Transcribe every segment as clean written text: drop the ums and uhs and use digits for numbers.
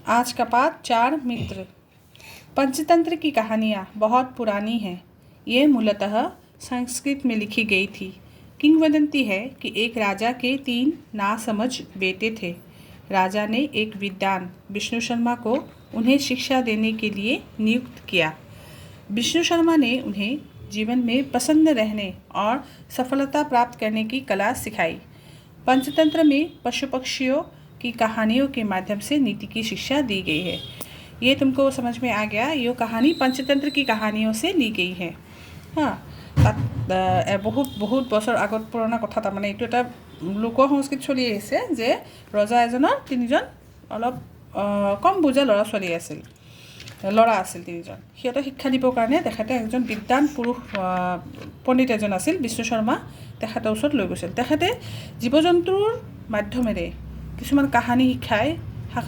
आज का पाठ 4 मित्र। पंचतंत्र की कहानियाँ बहुत पुरानी हैं। ये मूलतः संस्कृत में लिखी गई थी। किंवदंती है कि एक राजा के 3 नासमझ बेटे थे। राजा ने एक विद्वान विष्णु शर्मा को उन्हें शिक्षा देने के लिए नियुक्त किया। विष्णु शर्मा ने उन्हें जीवन में प्रसन्न रहने और सफलता प्राप्त करने की कला सिखाई। पंचतंत्र में पशु पक्षियों की कहानियों के माध्यम से नीति की शिक्षा दी गई है। ये तुमको समझ में आ गया। ये कहानी पंचतंत्र की कहानियों से ली गई है। हाँ, बहुत बहुत বছৰ আগত পুৰণা কথা। তাৰমানে এইটো এটা লোক সংস্কৃত চলি আহিছে যে ৰজা এজনৰ 3জন অলপ কম বুজা ল'ৰা ছোৱালী আছিল। ল'ৰা আছিল 3জন। সিহঁতক শিক্ষা দিবৰ কাৰণে তেখেতে একজন বিদ্বান পুৰুষ পণ্ডিত এজন আছিল, বিষ্ণু শৰ্মা, তেখেতৰ ওচৰত লৈ গৈছিল। তেখেতে জীৱ জন্তুৰ মাধ্যমেৰে কিছুমান কাহানী শিকাই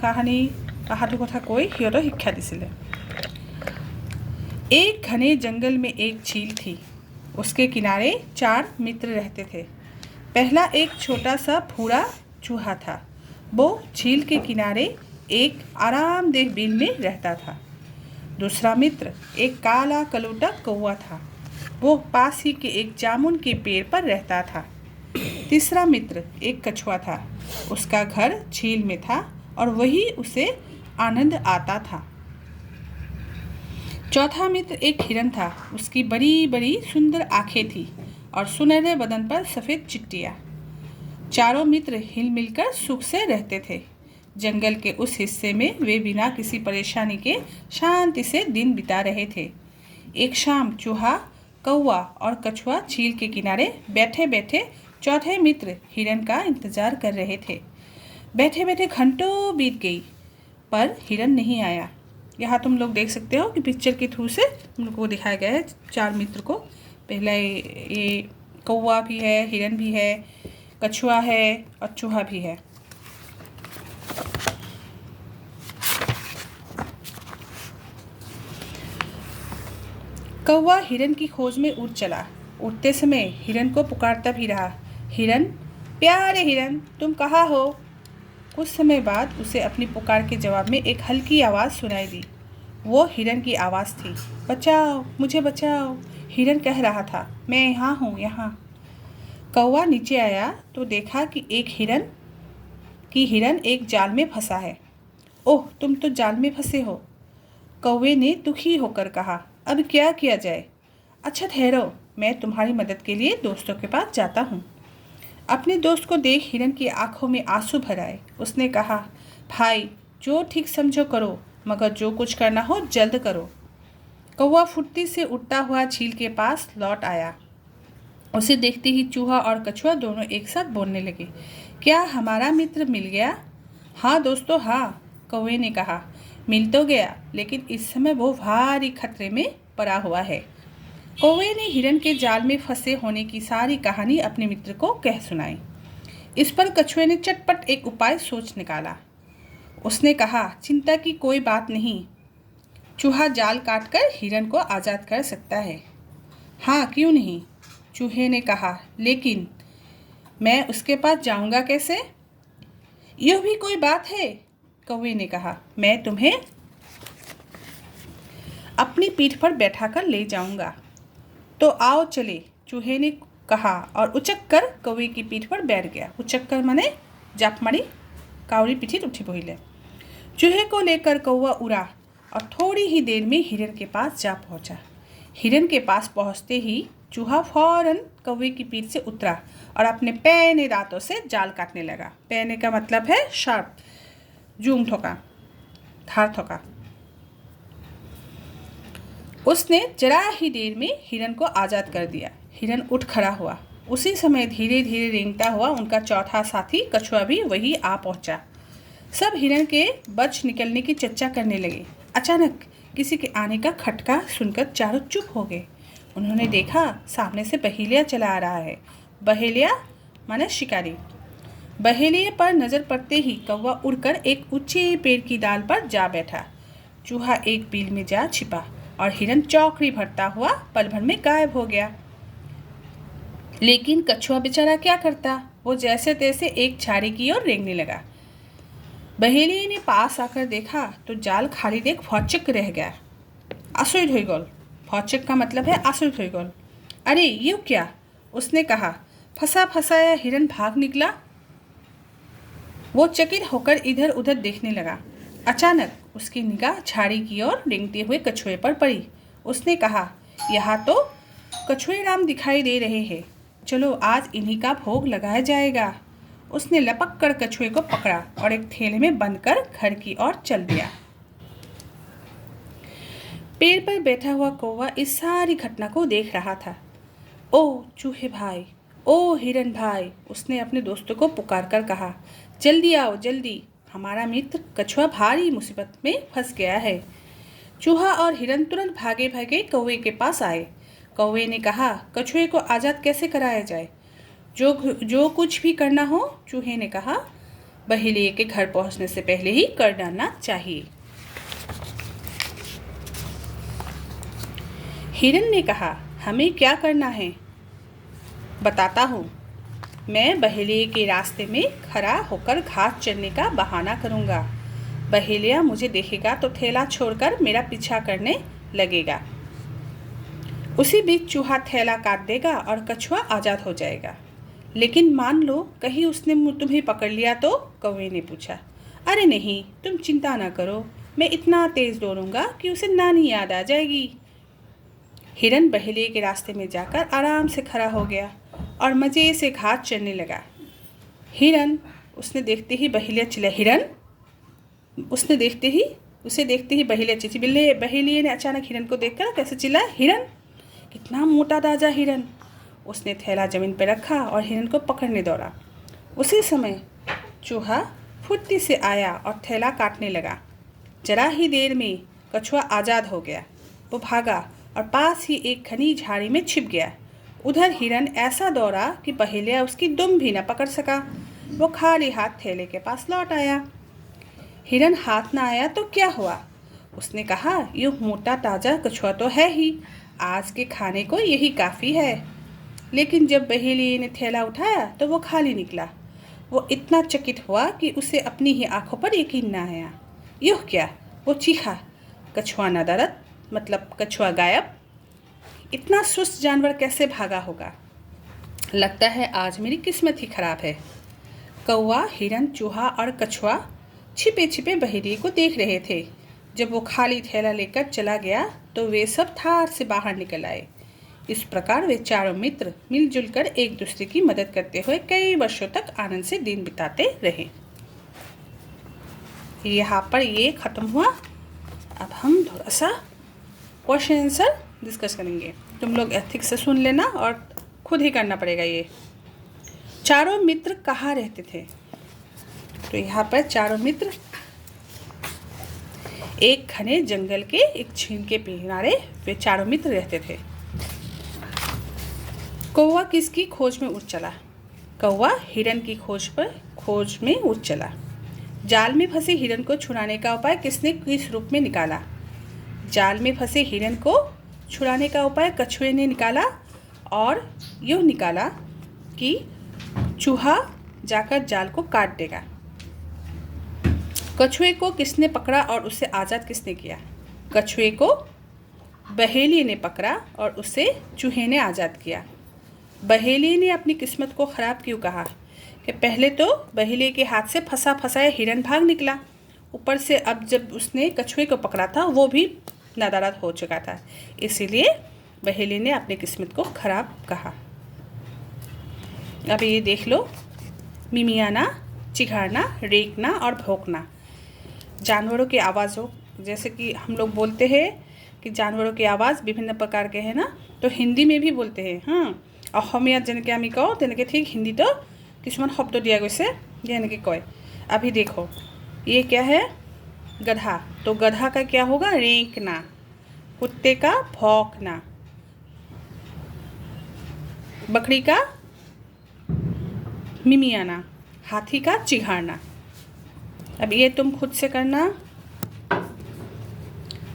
কাহানী সাধু কথা কৈ সিহঁতক শিক্ষা দিছিলে। एक घने जंगल में एक झील थी। उसके किनारे 4 मित्र रहते थे। पहला एक छोटा सा भूरा चूहा था। वो झील के किनारे एक आरामदेह बिल में रहता था। दूसरा मित्र एक काला कलूटा कौवा था। वो पास ही के एक जामुन के पेड़ पर रहता था। तीसरा मित्र एक कछुआ था। उसका घर झील में था और वही उसे आनंद आता था। चौथा मित्र एक हिरन था। उसकी बड़ी बड़ी सुंदर आँखें थी और सुनहरे बदन पर सफ़ेद चिट्टियाँ। चारों मित्र हिल मिलकर सुख से रहते थे। जंगल के उस हिस्से में वे बिना किसी परेशानी के शांति से दिन बिता रहे थे। एक शाम चूहा, कौवा और कछुआ झील के किनारे बैठे बैठे चौथे मित्र हिरन का इंतज़ार कर रहे थे। बैठे बैठे घंटों बीत गई पर हिरन नहीं आया। यहाँ तुम लोग देख सकते हो कि पिक्चर के थ्रू से तुम लोग को दिखाया गया है 4 मित्र को। पहला ये कौवा भी है, हिरन भी है, कछुआ है और चूहा भी है। कौवा हिरन की खोज में उड़ चला। उड़ते समय हिरन को पुकारता भी रहा, हिरन, प्यारे हिरन, तुम कहाँ हो? कुछ समय बाद उसे अपनी पुकार के जवाब में एक हल्की आवाज़ सुनाई दी। वो हिरन की आवाज़ थी। बचाओ, मुझे बचाओ, हिरन कह रहा था। मैं यहाँ हूँ, यहाँ। कौवा नीचे आया तो देखा कि हिरन एक जाल में फंसा है। ओह, तुम तो जाल में फंसे हो। कौवे ने दुखी होकर कहा, अब क्या किया जाए? अच्छा ठहरो, मैं तुम्हारी मदद के लिए दोस्तों के पास जाता हूँ। अपने दोस्त को देख हिरन की आंखों में आंसू भर आए। उसने कहा, भाई, जो ठीक समझो करो, मगर जो कुछ करना हो जल्द करो। कौवा फुर्ती से उड़ता हुआ झील के पास लौट आया। उसे देखते ही चूहा और कछुआ दोनों एक साथ बोलने लगे, क्या हमारा मित्र मिल गया? हाँ दोस्तों, हाँ, कौवे ने कहा। मिल तो गया, लेकिन इस समय वो भारी खतरे में पड़ा हुआ है। कौवे ने हिरन के जाल में फंसे होने की सारी कहानी अपने मित्र को कह सुनाई। इस पर कछुए ने चटपट एक उपाय सोच निकाला। उसने कहा, चिंता की कोई बात नहीं, चूहा जाल काटकर हिरन को आज़ाद कर सकता है। हाँ, क्यों नहीं? चूहे ने कहा, लेकिन मैं उसके पास जाऊंगा कैसे? यह भी कोई बात है, कौवे ने कहा। मैं तुम्हें अपनी पीठ पर बैठाकर ले जाऊंगा। तो आओ चले, चूहे ने कहा और उचक कर कौवे की पीठ पर बैठ गया। उचक कर माने जाप मारी काउरी पीठित उठी बहिले। चूहे को लेकर कौवा उड़ा और थोड़ी ही देर में हिरन के पास जा पहुंचा। हिरन के पास पहुंचते ही चूहा फौरन कौवे की पीठ से उतरा और अपने पैने दांतों से जाल काटने लगा। पैने का मतलब है शार्प, जूम ठोका, धार ठोका। उसने जरा ही देर में हिरन को आज़ाद कर दिया। हिरन उठ खड़ा हुआ। उसी समय धीरे धीरे रेंगता हुआ उनका चौथा साथी कछुआ भी वही आ पहुंचा। सब हिरन के बच निकलने की चर्चा करने लगे। अचानक किसी के आने का खटका सुनकर चारों चुप हो गए। उन्होंने देखा सामने से बहेलिया चला आ रहा है। बहेलिया माने शिकारी। बहेलिए पर नज़र पड़ते ही कौवा उड़कर एक ऊंचे पेड़ की डाल पर जा बैठा। चूहा एक बिल में जा छिपा और हिरन चौकड़ी भरता हुआ पल भर में गायब हो गया। लेकिन कछुआ बेचारा क्या करता? वो जैसे तैसे एक झाड़ी की ओर रेंगने लगा। बहेलिए ने पास आकर देखा तो जाल खाली देख भौचक रह गया। आश्चर्य हो गल। भौचक का मतलब है आश्चर्य हो गल। अरे ये क्या, उसने कहा। फंसा फंसाया हिरन भाग निकला। वो चकित होकर इधर उधर देखने लगा। अचानक उसकी निगाह झाड़ी की ओर रेंगते हुए कछुए पर पड़ी। उसने कहा, यहाँ तो कछुए राम दिखाई दे रहे हैं, चलो आज इन्हीं का भोग लगाया जाएगा। उसने लपक कर कछुए को पकड़ा और एक थैले में बंद कर घर की ओर चल दिया। पेड़ पर बैठा हुआ कौवा इस सारी घटना को देख रहा था। ओ चूहे भाई, ओ हिरन भाई, उसने अपने दोस्तों को पुकार कर कहा, जल्दी आओ जल्दी, हमारा मित्र कछुआ भारी मुसीबत में फंस गया है। चूहा और हिरन तुरंत भागे भागे कौवे के पास आए। कौवे ने कहा, कछुए को आज़ाद कैसे कराया जाए? जो कुछ भी करना हो, चूहे ने कहा, बहेलिए के घर पहुंचने से पहले ही कर डालना चाहिए। हिरन ने कहा, हमें क्या करना है बताता हूँ। मैं बहेलिए के रास्ते में खड़ा होकर घास चरने का बहाना करूँगा। बहेलिया मुझे देखेगा तो थैला छोड़कर मेरा पीछा करने लगेगा। उसी बीच चूहा थैला काट देगा और कछुआ आज़ाद हो जाएगा। लेकिन मान लो कहीं उसने तुम्हें पकड़ लिया तो? कौवे ने पूछा। अरे नहीं, तुम चिंता ना करो, मैं इतना तेज़ दौड़ूंगा कि उसे नानी याद आ जाएगी। हिरन बहेलिए के रास्ते में जाकर आराम से खड़ा हो गया और मज़े से घास चरने लगा। हिरन उसने देखते ही बहेलिया चिल्ला। हिरन उसे देखते ही बहेलिया चिल्लाई। बहेलिए ने अचानक हिरन को देखकर कैसे चिल्लाया, हिरन, कितना मोटा ताजा हिरन। उसने थैला जमीन पर रखा और हिरन को पकड़ने दौड़ा। उसी समय चूहा फुर्ती से आया और थैला काटने लगा। जरा ही देर में कछुआ आज़ाद हो गया। वो भागा और पास ही एक घनी झाड़ी में छिप गया। उधर हिरन ऐसा दौड़ा कि बहेलिया उसकी दुम भी न पकड़ सका। वो खाली हाथ थैले के पास लौट आया। हिरन हाथ न आया तो क्या हुआ? उसने कहा, ये मोटा ताज़ा कछुआ तो है ही, आज के खाने को यही काफ़ी है। लेकिन जब बहेलिए ने थैला उठाया तो वो खाली निकला। वो इतना चकित हुआ कि उसे अपनी ही आंखों पर यकीन न आया। यह क्या? वो चीखा। कछुआ नदारद, मतलब कछुआ गायब। इतना सुस्त जानवर कैसे भागा होगा? लगता है आज मेरी किस्मत ही खराब है। कौवा, हिरन, चूहा और कछुआ छिपे छिपे बहेलिए को देख रहे थे। जब वो खाली थैला लेकर चला गया तो वे सब थार से बाहर निकल आए। इस प्रकार वे चारों मित्र मिलजुल कर एक दूसरे की मदद करते हुए कई वर्षों तक आनंद से दिन बिताते रहे। यहाँ पर ये ख़त्म हुआ। अब हम थोड़ा सा क्वेश्चन आंसर डिस्कस करेंगे। तुम लोग ठीक से सुन लेना और खुद ही करना पड़ेगा। ये चारों मित्र कहाँ रहते थे? तो यहाँ पर चारों मित्र एक घने जंगल के एक झील के किनारे वे चारों मित्र रहते थे। कौवा किसकी खोज में उठ चला? कौवा हिरन की खोज में उठ चला। जाल में फंसे हिरन को छुड़ाने का उपाय किसने किस रूप में निकाला? जाल में फंसे हिरन को छुड़ाने का उपाय कछुए ने निकाला और यूँ निकाला कि चूहा जाकर जाल को काट देगा। कछुए को किसने पकड़ा और उसे आज़ाद किसने किया? कछुए को बहेलिए ने पकड़ा और उसे चूहे ने आज़ाद किया। बहेलिए ने अपनी किस्मत को ख़राब क्यों कहा? कि पहले तो बहेलिए के हाथ से फंसा फंसाया हिरन भाग निकला, ऊपर से अब जब उसने कछुए को पकड़ा था वो भी नादाराद हो चुका था, इसीलिए बहेलिए ने अपनी किस्मत को ख़राब कहा। अब ये देख लो, मिमियाना, चिघाड़ना, रेंकना और भौंकना जानवरों की आवाज़ों, जैसे कि हम लोग बोलते हैं कि जानवरों की आवाज़ विभिन्न प्रकार के हैं ना, तो हिंदी में भी बोलते हैं। हाँ, অসমীয়াত যেনেকৈ আমি কওঁ তেনেকৈ ঠিক হিন্দীতো কিছুমান শব্দ দিয়া গৈছে যে এনেকৈ কয়। अभी देखो, ये क्या है? गधा। तो गधा का क्या होगा? रेंकना। कुत्ते का भौंकना। बकरी का मिमियाना। हाथी का चिघाड़ना। अब ये तुम खुद से करना।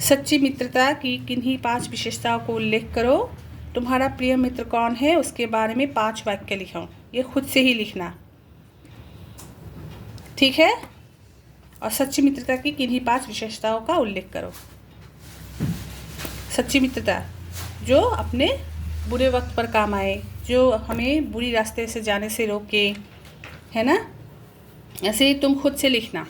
सच्ची मित्रता की किन्हीं 5 विशेषताओं को उल्लेख करो। तुम्हारा प्रिय मित्र कौन है उसके बारे में 5 वाक्य लिखो। ये खुद से ही लिखना, ठीक है? और सच्ची मित्रता की किन्हीं 5 विशेषताओं का उल्लेख करो। सच्ची मित्रता जो अपने बुरे वक्त पर काम आए, जो हमें बुरी रास्ते से जाने से रोके, है ना। ऐसे ही तुम खुद से लिखना।